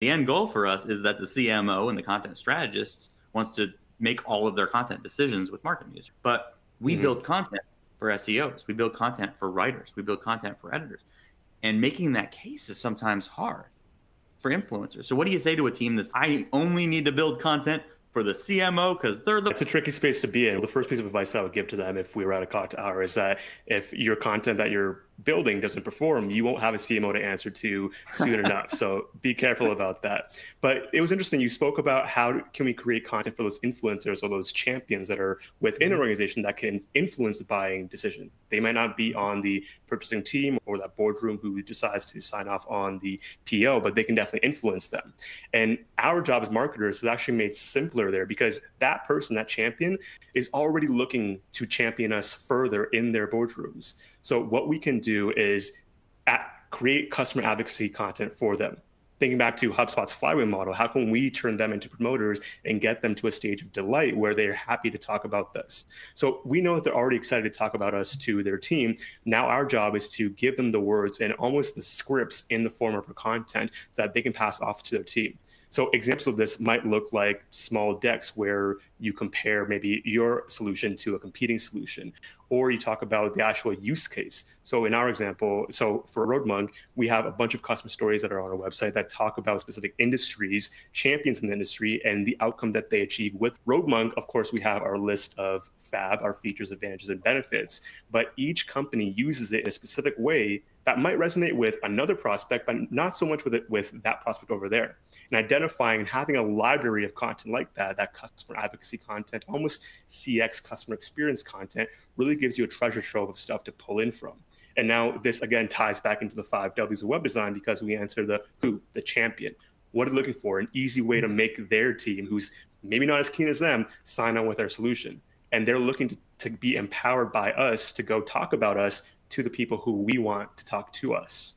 The end goal for us is that the CMO and the content strategist wants to make all of their content decisions with MarketMuse. But we Hmm. build content for SEOs, we build content for writers, we build content for editors. And making that case is sometimes hard for influencers. So what do you say to a team that's, I only need to build content for the CMO because they're the It's a tricky space to be in. The first piece of advice that I would give to them if we were at a cocktail hour is that if your content that you're building doesn't perform, you won't have a CMO to answer to soon enough. So be careful about that. But it was interesting. You spoke about how can we create content for those influencers or those champions that are within an organization that can influence the buying decision. They might not be on the purchasing team or that boardroom who decides to sign off on the PO, but they can definitely influence them. And our job as marketers is actually made simpler there because that person, that champion, is already looking to champion us further in their boardrooms. So what we can do is create customer advocacy content for them. Thinking back to HubSpot's flywheel model, how can we turn them into promoters and get them to a stage of delight where they're happy to talk about this? So we know that they're already excited to talk about us to their team. Now our job is to give them the words and almost the scripts in the form of a content so that they can pass off to their team. So examples of this might look like small decks where you compare maybe your solution to a competing solution, or you talk about the actual use case. So in our example, so for RoadMonk, we have a bunch of customer stories that are on our website that talk about specific industries, champions in the industry, and the outcome that they achieve with RoadMonk. Of course, we have our list of FAB, our features, advantages, and benefits, but each company uses it in a specific way that might resonate with another prospect, but not so much with that prospect over there. And identifying and having a library of content like that customer advocacy content, almost CX customer experience content, really gives you a treasure trove of stuff to pull in from. And now this again ties back into the 5 Ws of web design because we answer the who, the champion. What are they looking for? An easy way to make their team, who's maybe not as keen as them, sign on with our solution. And they're looking to be empowered by us to go talk about us to the people who we want to talk to us.